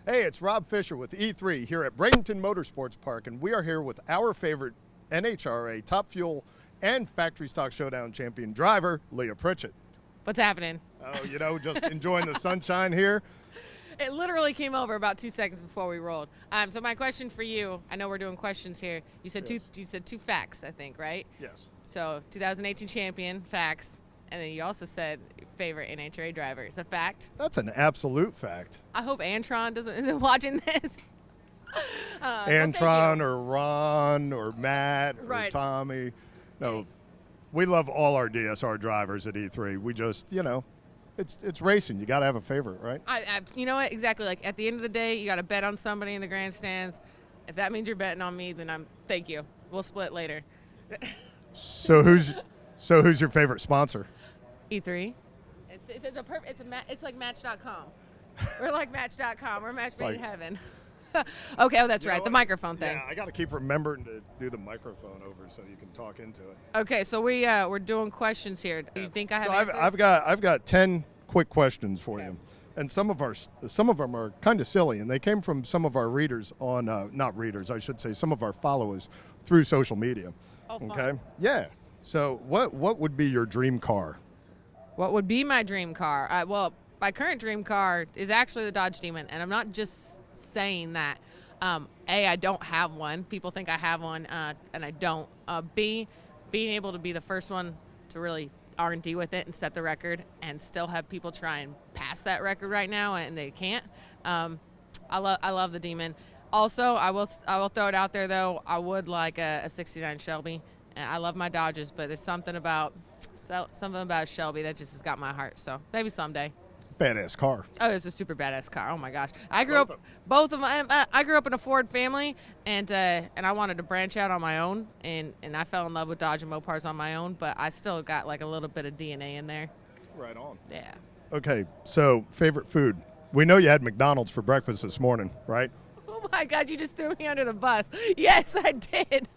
Hey, it's Rob Fisher with E3 here at Bradenton Motorsports Park, and we are here with our favorite NHRA Top Fuel and Factory Stock Showdown champion driver, Leah Pritchett. What's happening? Oh, just enjoying the sunshine here. It literally came over about 2 seconds before we rolled. So my question for you, I know we're doing questions here. You said Yes. two facts, I think, right? Yes. So 2018 champion, facts, and then you also said favorite NHRA driver. Is a fact? That's an absolute fact. I hope Antron isn't watching this. Antron or Ron or Matt or Right. Tommy. No, Hey. we love all our DSR drivers at E3. We just, it's racing. You got to have a favorite, right? You know what? Exactly. Like at the end of the day, you got to bet on somebody in the grandstands. If that means you're betting on me, then thank you. We'll split later. So who's your favorite sponsor? E3. It's like Match.com. We're like Match.com. We're match made in heaven. Okay, that's right. The microphone thing. Yeah, I got to keep remembering to do the microphone over so you can talk into it. Okay, so we're doing questions here. Do you think I have So answers? I've got 10 quick questions for you, and some of them are kind of silly, and they came from some of our readers on not readers, I should say, some of our followers through social media. Oh, fun. Okay, yeah. So what would be your dream car? What would be my dream car? Well, my current dream car is actually the Dodge Demon, and I'm not just saying that. I don't have one. People think I have one, and I don't. B, being able to be the first one to really R&D with it and set the record, and still have people try and pass that record right now, and they can't. I love the Demon. Also, I will throw it out there though. I would like a '69 Shelby. And I love my Dodges, but there's something about Shelby that just has got my heart. So maybe someday. Badass car. Oh, it's a super badass car. Oh my gosh, I grew up both of them. I grew up in a Ford family, and I wanted to branch out on my own, and I fell in love with Dodge and Mopars on my own. But I still got like a little bit of DNA in there. Right on. Yeah. Okay, so favorite food. We know you had McDonald's for breakfast this morning, right? Oh my God, you just threw me under the bus. Yes, I did.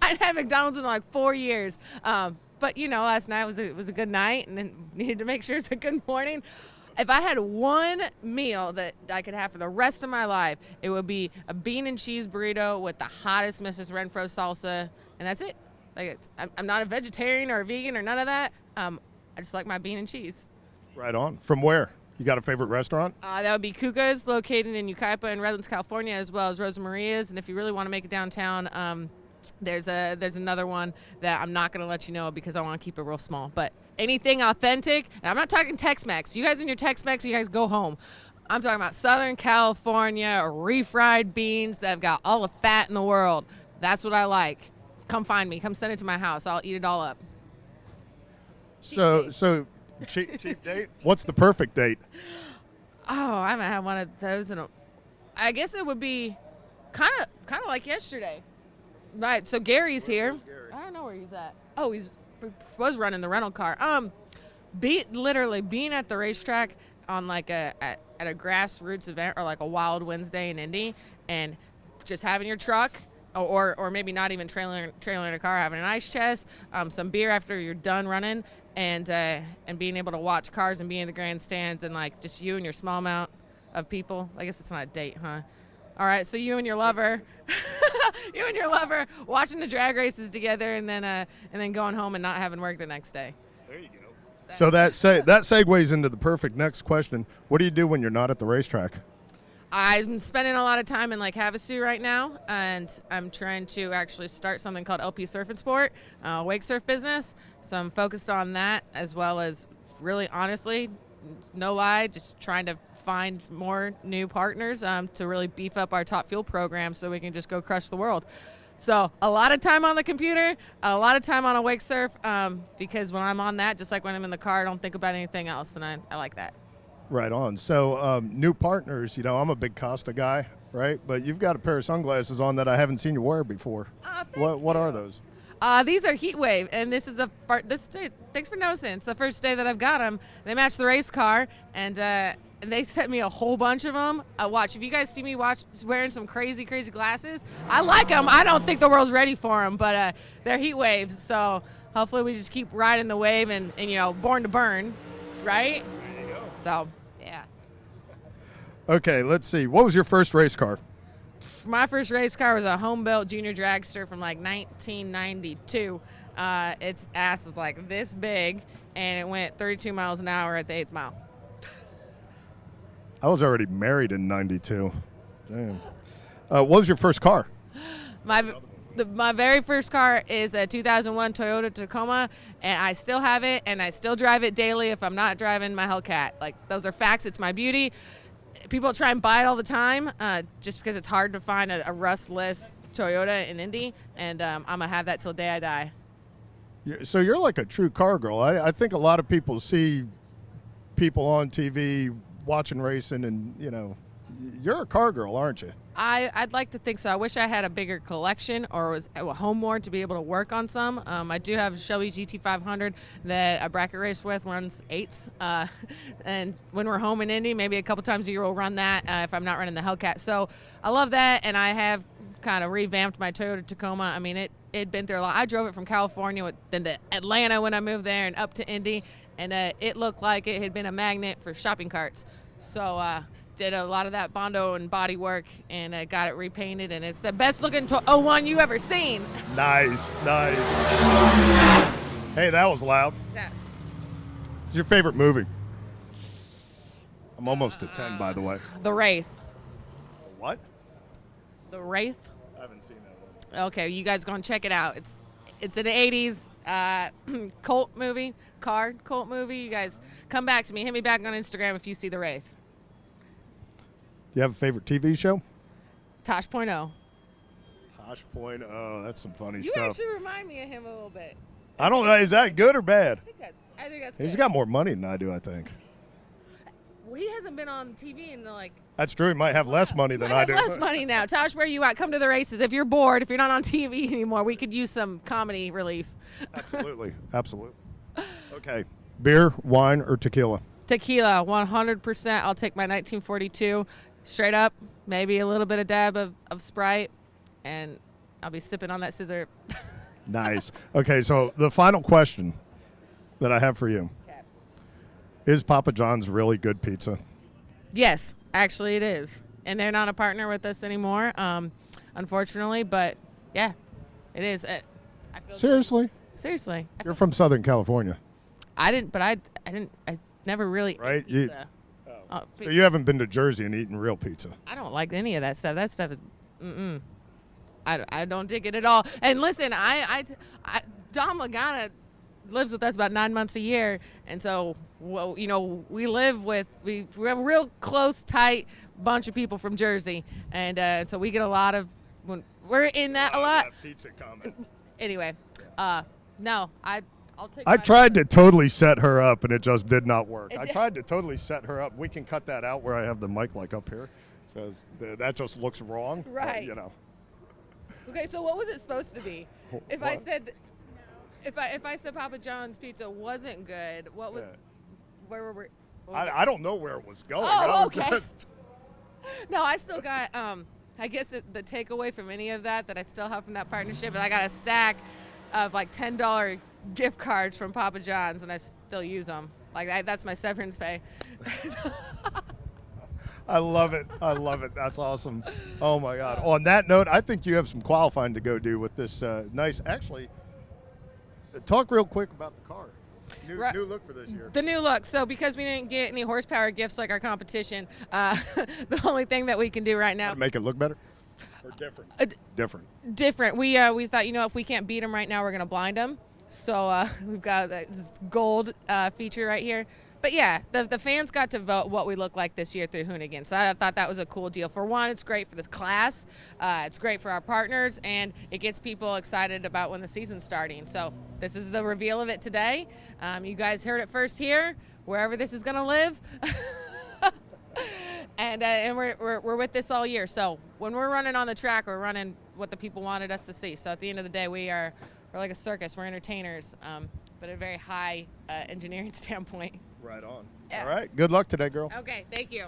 I'd had McDonald's in like 4 years. But last night was a good night, and then needed to make sure it's a good morning. If I had one meal that I could have for the rest of my life, it would be a bean and cheese burrito with the hottest Mrs. Renfro salsa, and that's it. Like I'm not a vegetarian or a vegan or none of that. I just like my bean and cheese. Right on. From where? You got a favorite restaurant? That would be Kuka's, located in Yucaipa in Redlands, California, as well as Rosa Maria's. And if you really want to make it downtown, there's another one that I'm not going to let you know because I want to keep it real small. But anything authentic, and I'm not talking Tex-Mex. You guys in your Tex-Mex, you guys go home. I'm talking about Southern California refried beans that have got all the fat in the world. That's what I like. Come find me. Come send it to my house. I'll eat it all up. So cheap date? What's the perfect date? Oh, I haven't had one of those I guess it would be kind of like yesterday. Right, so Gary's here. Gary? I don't know where he's at. Oh, was running the rental car. Literally being at the racetrack on like at a grassroots event or like a Wild Wednesday in Indy, and just having your truck or maybe not even trailing a car, having an ice chest, some beer after you're done running, and being able to watch cars and be in the grandstands, and like just you and your small amount of people. I guess it's not a date, huh? All right, so you and your lover watching the drag races together, and then going home and not having work the next day. There you go. So that segues into the perfect next question. What do you do when you're not at the racetrack? I'm spending a lot of time in like Havasu right now, and I'm trying to actually start something called LP Surf and Sport, wake surf business. So I'm focused on that, as well as really honestly, no lie, just trying to find more new partners to really beef up our Top Fuel program so we can just go crush the world. So a lot of time on the computer, a lot of time on a wake surf, because when I'm on that, just like when I'm in the car, I don't think about anything else, and I like that. Right on. So new partners, I'm a big Costa guy, right? But you've got a pair of sunglasses on that I haven't seen you wear before. What are those? These are Heat Wave, and this is thanks for noticing. It's the first day that I've got them. They match the race car, and they sent me a whole bunch of them. Watch, if you guys see me wearing some crazy glasses, I like them. I don't think the world's ready for them, but they're Heat Waves, so hopefully we just keep riding the wave and born to burn, right? There you go. So, yeah. Okay, let's see. What was your first race car? My first race car was a home-built junior dragster from like 1992. Its ass is like this big, and it went 32 miles an hour at the 8th mile. I was already married in '92. Damn. What was your first car? My very first car is a 2001 Toyota Tacoma, and I still have it, and I still drive it daily if I'm not driving my Hellcat. Like, those are facts. It's my beauty. People try and buy it all the time just because it's hard to find a rustless Toyota in Indy, and I'm going to have that till the day I die. So you're like a true car girl. I think a lot of people see people on TV watching racing, and, you know, you're a car girl, aren't you? I'd like to think so. I wish I had a bigger collection or was home more to be able to work on some. I do have a Shelby GT500 that I bracket race with, runs 8s. And when we're home in Indy, maybe a couple times a year we'll run that if I'm not running the Hellcat. So I love that, and I have kind of revamped my Toyota Tacoma. I mean, it'd been through a lot. I drove it from California, then to Atlanta when I moved there, and up to Indy, and it looked like it had been a magnet for shopping carts. So did a lot of that Bondo and body work, and got it repainted, and it's the best looking 01 you ever seen. Nice. Hey, that was loud. That's What's your favorite movie? I'm almost to 10, by the way. The Wraith. What? The Wraith. I haven't seen that one. Okay, you guys go and check it out. It's an 80s cult movie, cult movie. You guys come back to me. Hit me back on Instagram if you see The Wraith. Do you have a favorite TV show? Tosh.0. Tosh.0. That's some funny You stuff. actually remind me of him a little bit. I don't know. Is that good or bad? I think that's good. He's got more money than I do, I think. Well, he hasn't been on TV in like. That's true. He might have less money than I do. Less money now. Tosh, where you at? Come to the races. If you're bored, if you're not on TV anymore, we could use some comedy relief. Absolutely. Okay. Beer, wine, or tequila? Tequila, 100%. I'll take my 1942 straight up, maybe a little bit of dab of Sprite, and I'll be sipping on that scissor. Nice. Okay, so the final question that I have for you. Okay. Is Papa John's really good pizza? Yes, actually it is. And they're not a partner with us anymore, unfortunately, but yeah, it is. I feel Seriously? good. Seriously. You're from Southern California. I never really Right? ate pizza. So you haven't been to Jersey and eaten real pizza? I don't like any of that stuff. That stuff is, I don't dig it at all. And listen, Dom Lagana lives with us about 9 months a year, and so we have a real close, tight bunch of people from Jersey, and so we get a lot of we're in that a lot. That pizza comment. Anyway, no, I'll take. I tried to totally set her up, and it just did not work. I tried to totally set her up. We can cut that out where I have the mic like up here, so that just looks wrong. Right. But, Okay, so what was it supposed to be? If What? I said, if I said Papa John's pizza wasn't good, what was? Yeah. Where were we? I don't know where it was going. Oh, I was okay. just- No, I still got. I guess the takeaway from any of that I still have from that partnership is I got a stack of like $10 gift cards from Papa John's, and I still use them. Like that's my severance pay. I love it. That's awesome. Oh my God. On that note, I think you have some qualifying to go do with this nice. Actually, talk real quick about the car. New look for this year. The new look. So because we didn't get any horsepower gifts like our competition, the only thing that we can do right now. To make it look better? Or different? Different. We thought, if we can't beat them right now, we're going to blind them. So we've got this gold feature right here. But yeah, the fans got to vote what we look like this year through Hoonigan. So I thought that was a cool deal. For one, it's great for the class. It's great for our partners, and it gets people excited about when the season's starting. So this is the reveal of it today. You guys heard it first here, wherever this is going to live. And we're with this all year. So when we're running on the track, we're running what the people wanted us to see. So at the end of the day, we're like a circus. We're entertainers, but at a very high engineering standpoint. Right on. Yeah. All right. Good luck today, girl. Okay, thank you.